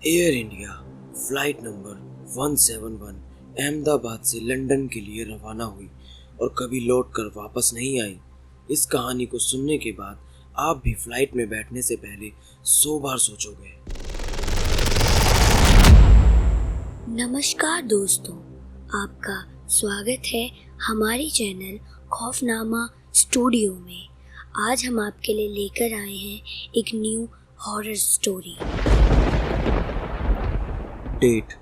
Air India flight number 171 Ahmedabad से London के लिए रवाना हुई और कभी लौट कर वापस नहीं आई। इस कहानी को सुनने के बाद आप भी फ्लाइट में बैठने से पहले 100 बार सोचोगे। नमस्कार दोस्तों, आपका स्वागत है हमारी चैनल खौफनामा स्टूडियो में। आज हम आपके लिए लेकर आए हैं एक न्यू हॉरर स्टोरी। डेट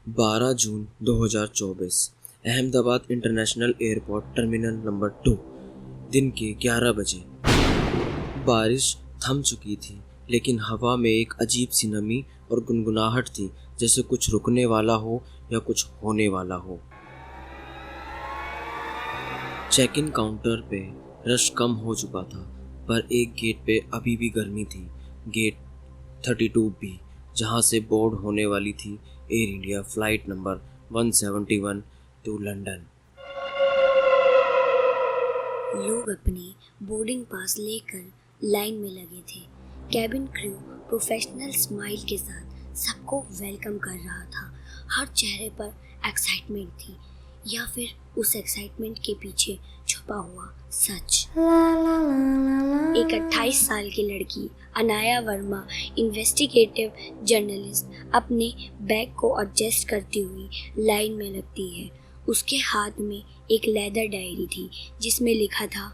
12 जून 2024, Ahmedabad international airport terminal number 2। दिन के 11 बजे। बारिश थम चुकी थी, लेकिन हवा में एक अजीब सी नमी और गुनगुनाहट थी, जैसे कुछ रुकने वाला हो या कुछ होने वाला हो। चेक इन काउंटर पे रश कम हो चुका था, पर एक गेट पे अभी भी गर्मी थी। गेट 32B, जहां से बोर्ड होने वाली थी Air India flight number 171 to London. लोग अपने बोर्डिंग पास लेकर लाइन में लगे थे। कैबिन क्रू प्रोफेशनल स्माइल के साथ सबको वेलकम कर रहा था। हर चेहरे पर एक्साइटमेंट थी, या फिर उस एक्साइटमेंट के पीछे छुपा हुआ सच। एक 28 साल की लड़की अनाया वर्मा, इन्वेस्टिगेटिव जर्नलिस्ट, अपने बैग को एडजस्ट करती हुई लाइन में लगती है। उसके हाथ में एक लेदर डायरी थी जिसमें लिखा था,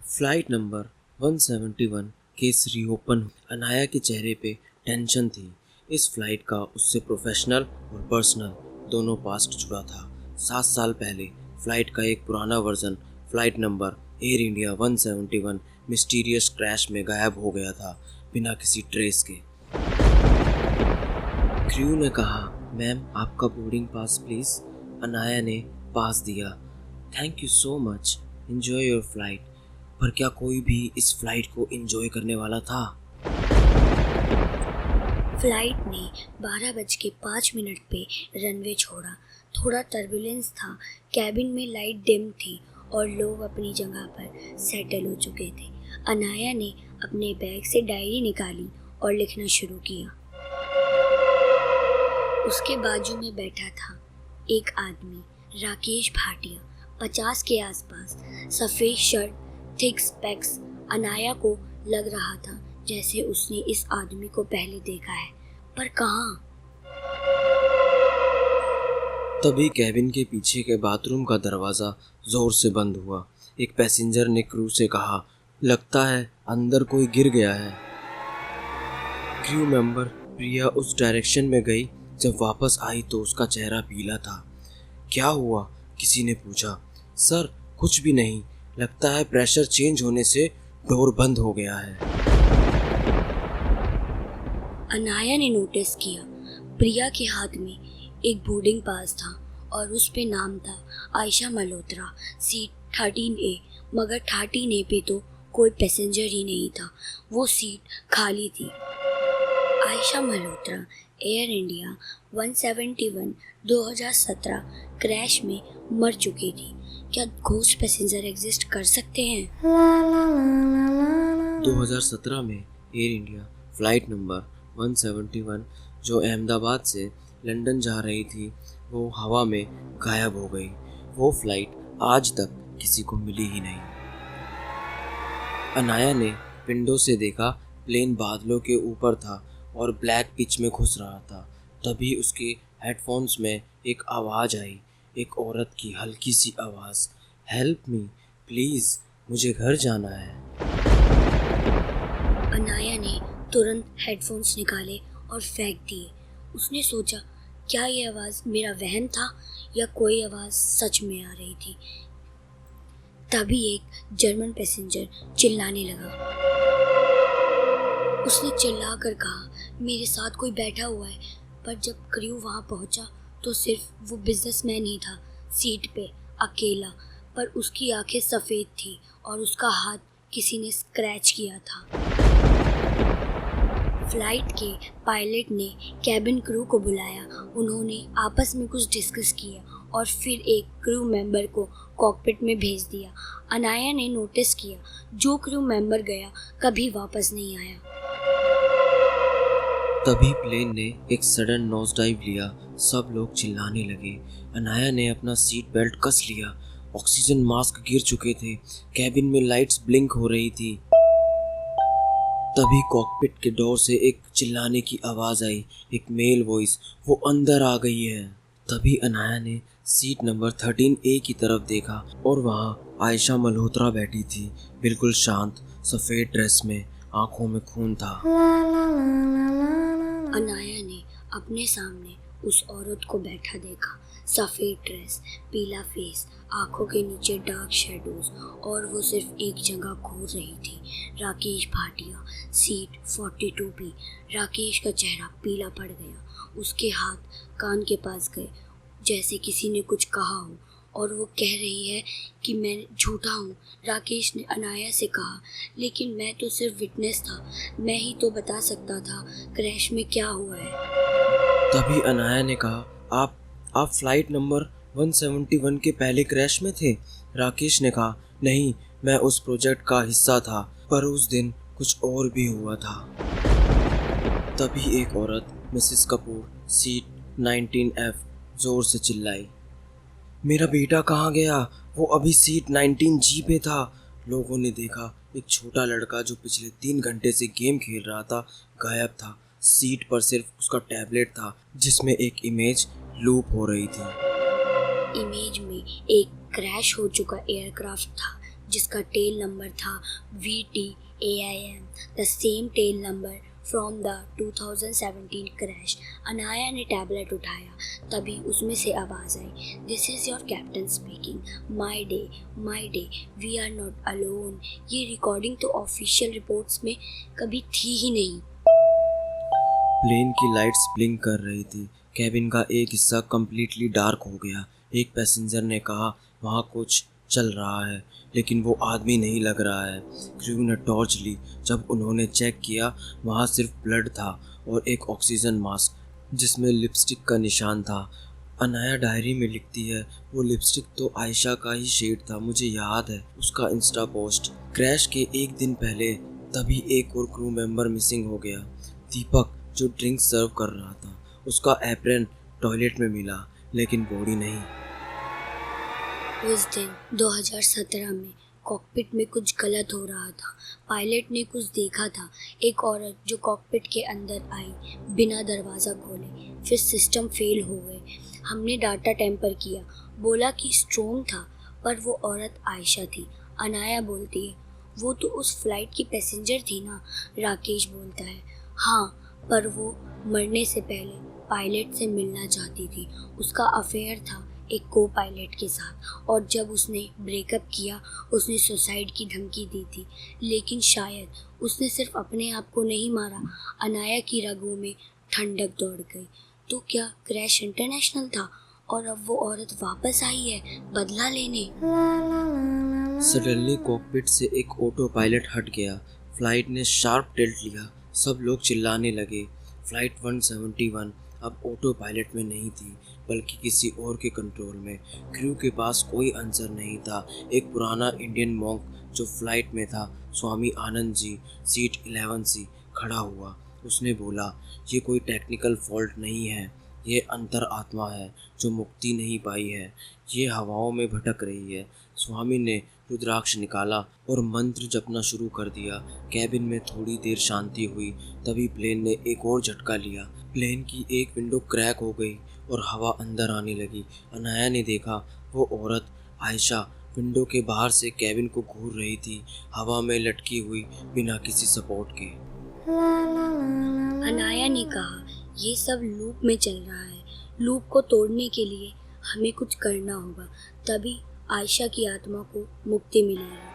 flight number 171 case reopen. Anaya के चेहरे पे टेंशन थी। इस फ्लाइट का उससे प्रोफेशनल और पर्सनल दोनों पास्ट जुड़ा था। 7 साल पहले फ्लाइट का एक पुराना version, flight number air India 171, mysterious crash में गायब हो गया था, बिना किसी ट्रेस के। क्रू ने कहा, मैम आपका बोर्डिंग पास प्लीज। अनाया ने पास दिया। Thank you so much, enjoy your flight. पर क्या कोई भी इस फ्लाइट को एंजॉय करने वाला था? फ्लाइट ने 12:05 पे रनवे छोड़ा। थोड़ा टर्बुलेंस था, कैबिन में लाइट डिम थी और लोग अपनी जगह पर सेटल हो चुके थे। अनाया ने अपने बैग से डायरी निकाली और लिखना शुरू किया। उसके बाजू में बैठा था एक आदमी, राकेश भाटिया, 50 के आसपास, सफ़ेद शर्ट, थिक स्पेक्स। अनाया को लग रहा था जैसे उसने इस आदमी को पहले देखा है, पर कहाँ। तभी कैबिन के पीछे के बाथरूम का दरवाज़ा जोर से बंद हुआ। एक पैसेंजर ने क्रू से कहा, लगता है अंदर कोई गिर गया है। क्रू मेंबर प्रिया उस डायरेक्शन में गई। जब वापस आई तो उसका चेहरा पीला था। क्या हुआ? किसी ने पूछा। सर कुछ भी नहीं, लगता है प्रेशर चेंज होने से डोर बंद हो गया है। अनाया ने नोटिस किया, प्रिया के हाथ में एक बोर्डिंग पास था और उस पे नाम था आयशा मल्होत्रा, सीट 13A। मगर 13A पे तो कोई पैसेंजर ही नहीं था, वो सीट खाली थी। Ayesha Malhotra air India 171 2017 crash में मर चुकी थी। क्या घोस्ट पैसेंजर एग्जिस्ट कर सकते हैं? 2017 में एयर इंडिया फ्लाइट नंबर 171 जो अहमदाबाद से लंदन जा रही थी, वो हवा में गायब हो गई। वो फ्लाइट आज तक किसी को मिली ही नहीं। अनाया ने विंडो से देखा, प्लेन बादलों के ऊपर था और ब्लैक पिच में घुस रहा था। तभी उसके हेडफोन्स में एक आवाज़ आई, एक औरत की हल्की सी आवाज़, हेल्प मी प्लीज़, मुझे घर जाना है। अनाया ने तुरंत हेडफोन्स निकाले और फेंक दिए। उसने सोचा, क्या ये आवाज़ मेरा वहम था या कोई आवाज़ सच में आ रही थी। तभी एक जर्मन पैसेंजर चिल्लाने लगा। उसने चिल्लाकर कहा, मेरे साथ कोई बैठा हुआ है। पर जब क्रू वहाँ पहुँचा तो सिर्फ वो बिजनेसमैन ही था, सीट पे अकेला। पर उसकी आंखें सफ़ेद थी और उसका हाथ किसी ने स्क्रैच किया था। फ्लाइट के पायलट ने कैबिन क्रू को बुलाया। उन्होंने आपस में कुछ डिस्कस किया और फिर एक क्रू मेंबर को कॉकपिट में भेज दिया। अनाया ने नोटिस किया, जो क्रू मेंबर गया कभी वापस नहीं आया। तभी प्लेन ने एक सडन नोज डाइव लिया। सब लोग चिल्लाने लगे। अनाया ने अपना सीट बेल्ट कस लिया। ऑक्सीजन मास्क गिर चुके थे। कैबिन में लाइट्स ब्लिंक हो रही थी। तभी कॉकपिट के डोर से एक चिल्लाने की आवाज आई। एक मेल वॉइस, वो अंदर आ गई है। तभी अनाया ने सीट नंबर 13A की तरफ देखा और वहाँ आयशा मल्होत्रा बैठी थी, बिल्कुल शांत, सफेद ड्रेस में, आंखों में खून था। अनाया ने अपने सामने उस औरत को बैठा देखा। सफ़ेद ड्रेस, पीला फेस, आंखों के नीचे डार्क शेडोज, और वो सिर्फ एक जगह घूर रही थी। Rakesh Bhatia, seat 42B। राकेश का चेहरा पीला पड़ गया। उसके हाथ कान के पास गए, जैसे किसी ने कुछ कहा हो, और वो कह रही है कि मैं झूठा हूँ। राकेश ने अनाया से कहा, लेकिन मैं तो सिर्फ विटनेस था, मैं ही तो बता सकता था क्रैश में क्या हुआ है। तभी अनाया ने कहा, आप फ्लाइट नंबर 171 के पहले क्रैश में थे? राकेश ने कहा, नहीं, मैं उस प्रोजेक्ट का हिस्सा था, पर उस दिन कुछ और भी हुआ था। तभी एक औरत, मिसेस कपूर, सीट 19F, जोर से चिल्लाई, मेरा बेटा कहाँ गया? वो अभी सीट 19G पे था। लोगों ने देखा, एक छोटा लड़का जो पिछले 3 घंटे से गेम खेल रहा था, गायब था। सीट पर सिर्फ उसका टैबलेट था, जिसमें एक इमेज लूप हो रही थी। इमेज में एक क्रैश हो चुका एयरक्राफ्ट था, जिसका टेल नंबर था VTAIM, the same tail number from the 2017 crash. Anaya ने टैबलेट उठाया। तभी उसमें से आवाज़ आई, this is your captain speaking, mayday, we are not alone. ये रिकॉर्डिंग तो ऑफिशियल रिपोर्ट्स में कभी थी ही नहीं। प्लेन की लाइट्स ब्लिंक कर रही थी। कैबिन का एक हिस्सा कम्प्लीटली डार्क हो गया। एक पैसेंजर ने कहा, वहाँ कुछ चल रहा है, लेकिन वो आदमी नहीं लग रहा है। क्रू ने टॉर्च ली। जब उन्होंने चेक किया, वहाँ सिर्फ ब्लड था और एक ऑक्सीजन मास्क, जिसमें लिपस्टिक का निशान था। अनाया डायरी में लिखती है, वो लिपस्टिक तो आयशा का ही शेड था, मुझे याद है उसका इंस्टा पोस्ट। क्रैश के एक दिन पहले तभी एक और क्रू मेंबर मिसिंग हो गया, दीपक, जो ड्रिंक सर्व कर रहा था। उसका एप्रन टॉयलेट में मिला, लेकिन बॉडी नहीं। उस दिन 2017 में कॉकपिट में कुछ गलत हो रहा था। पायलट ने कुछ देखा था, एक औरत जो कॉकपिट के अंदर आई बिना दरवाज़ा खोले। फिर सिस्टम फेल हो गए। हमने डाटा टेम्पर किया, बोला कि स्ट्रोंग था, पर वो औरत आयशा थी। अनाया बोलती है, वो तो उस फ्लाइट की पैसेंजर थी ना। राकेश बोलता है, हाँ, पर वो मरने से पहले पायलट से मिलना चाहती थी। उसका अफेयर था एक को पायलट के साथ, और जब उसने ब्रेकअप किया, उसने सुसाइड की धमकी दी थी। लेकिन शायद उसने सिर्फ अपने आप को नहीं मारा। अनाया की रगों में ठंडक दौड़ गई। तो क्या क्रैश इंटरनेशनल था और अब वो औरत वापस आई है बदला लेने? सडनली कॉकपिट से एक ऑटो पायलट हट गया। फ्लाइट ने शार्प टिल्ट लिया। सब लोग चिल्लाने लगे। फ्लाइट 171 अब ऑटो पायलट में नहीं थी, बल्कि किसी और के कंट्रोल में। क्रू के पास कोई आंसर नहीं था। एक पुराना इंडियन मॉन्क जो फ्लाइट में था, स्वामी आनंद जी, सीट 11C, खड़ा हुआ। उसने बोला, ये कोई टेक्निकल फॉल्ट नहीं है, ये अंतर आत्मा है जो मुक्ति नहीं पाई है, ये हवाओं में भटक रही है। स्वामी ने रुद्राक्ष निकाला और मंत्र जपना शुरू कर दिया। कैबिन में थोड़ी देर शांति हुई। तभी प्लेन ने एक और झटका लिया। प्लेन की एक विंडो क्रैक हो गई और हवा अंदर आने लगी। अनाया ने देखा, वो औरत आयशा विंडो के बाहर से कैबिन को घूर रही थी, हवा में लटकी हुई, बिना किसी सपोर्ट के। अनाया ने कहा, ये सब लूप में चल रहा है। लूप को तोड़ने के लिए हमें कुछ करना होगा, तभी आयशा की आत्मा को मुक्ति मिलेगी।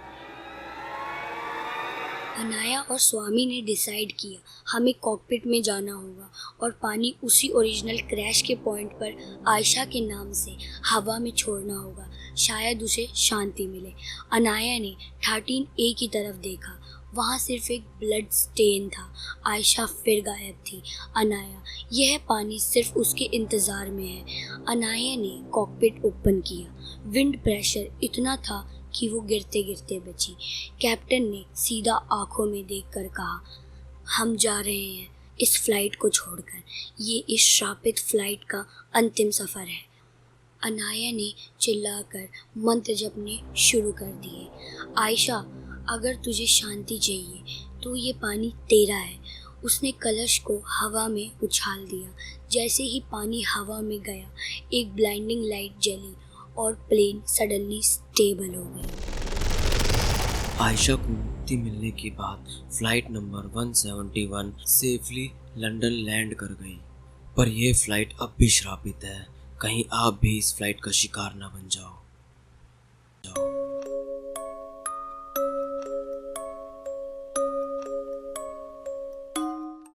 अनाया और स्वामी ने डिसाइड किया, हमें कॉकपिट में जाना होगा और पानी उसी ओरिजिनल क्रैश के पॉइंट पर आयशा के नाम से हवा में छोड़ना होगा, शायद उसे शांति मिले। अनाया ने 13A की तरफ देखा, वहाँ सिर्फ एक ब्लड स्टेन था। आयशा फिर गायब थी। अनाया, यह पानी सिर्फ उसके इंतज़ार में है। अनाया ने कॉकपिट ओपन किया। विंड प्रेशर इतना था कि वो गिरते गिरते बची। कैप्टन ने सीधा आंखों में देखकर कहा, हम जा रहे हैं। इस फ्लाइट को छोड़कर। ये इस श्रापित फ्लाइट का अंतिम सफ़र है। अनाया ने चिल्लाकर मंत्र जपने शुरू कर दिए। आयशा, अगर तुझे शांति चाहिए तो ये पानी तेरा है। उसने कलश को हवा में उछाल दिया। जैसे ही पानी हवा में गया, एक ब्लाइंडिंग लाइट जली और प्लेन सडनली स्टेबल हो गई। आयशा को मुक्ति मिलने के बाद flight number 171 safely London land कर गई। पर यह फ्लाइट अब भी श्रापित है। कहीं आप भी इस फ्लाइट का शिकार न बन जाओ।